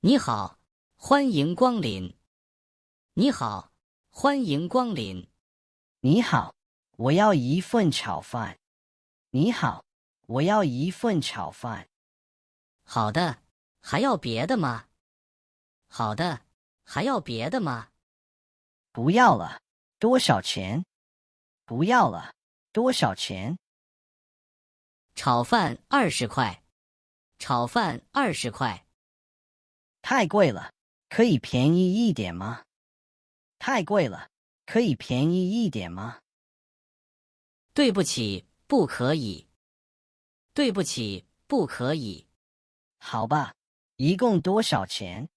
你好，欢迎光临。你好，欢迎光临。你好，我要一份炒饭。你好，我要一份炒饭。好的，还要别的吗？好的，还要别的吗？不要了，多少钱？不要了，多少钱？炒饭20块。炒饭20块。太贵了，可以便宜一点吗？太贵了，可以便宜一点吗？对不起，不可以。对不起，不可以。好吧，一共多少钱？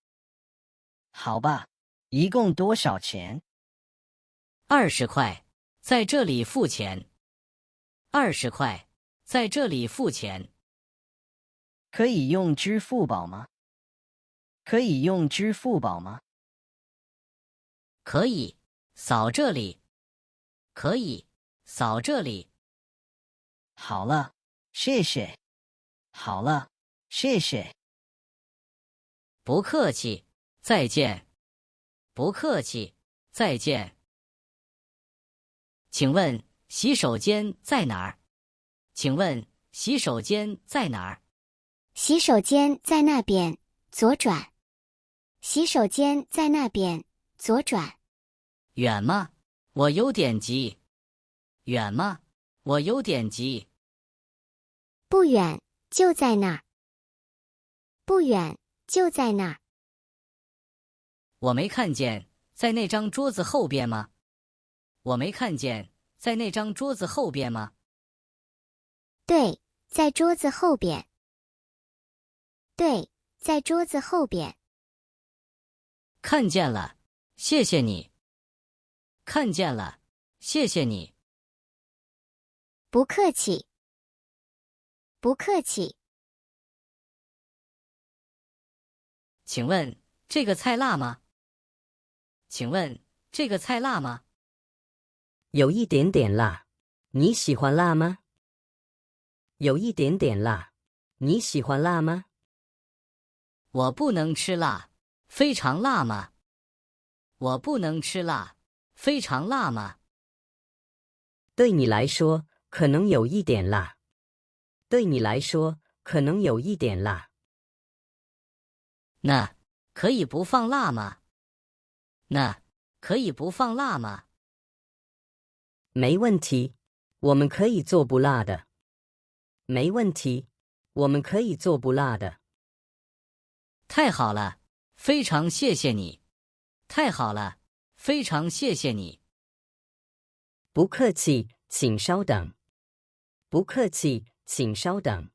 好吧，一共多少钱20块，在这里付钱。20块，在这里付钱。可以用支付宝吗？可以用支付宝吗？可以，扫这里。可以，扫这里。好了，谢谢。好了，谢谢。不客气，再见。不客气，再见。请问洗手间在哪儿？请问洗手间在哪儿？洗手间在那边，左转。洗手间在那边，左转。远吗？我有点急。远吗？我有点急。不远，就在那儿。不远，就在那儿。我没看见，在那张桌子后边吗？我没看见，在那张桌子后边吗？对，在桌子后边。对，在桌子后边。看见了，谢谢你。看见了，谢谢你。不客气。不客气。请问这个菜辣吗？请问这个菜辣吗？有一点点辣，你喜欢辣吗？有一点点辣，你喜欢辣吗？我不能吃辣，非常辣吗？我不能吃辣，非常辣吗？对你来说，可能有一点辣。对你来说，可能有一点辣。那可以不放辣吗？那可以不放辣吗？没问题，我们可以做不辣的。没问题，我们可以做不辣的。太好了，非常谢谢你。太好了，非常谢谢你。不客气，请稍等。不客气，请稍等。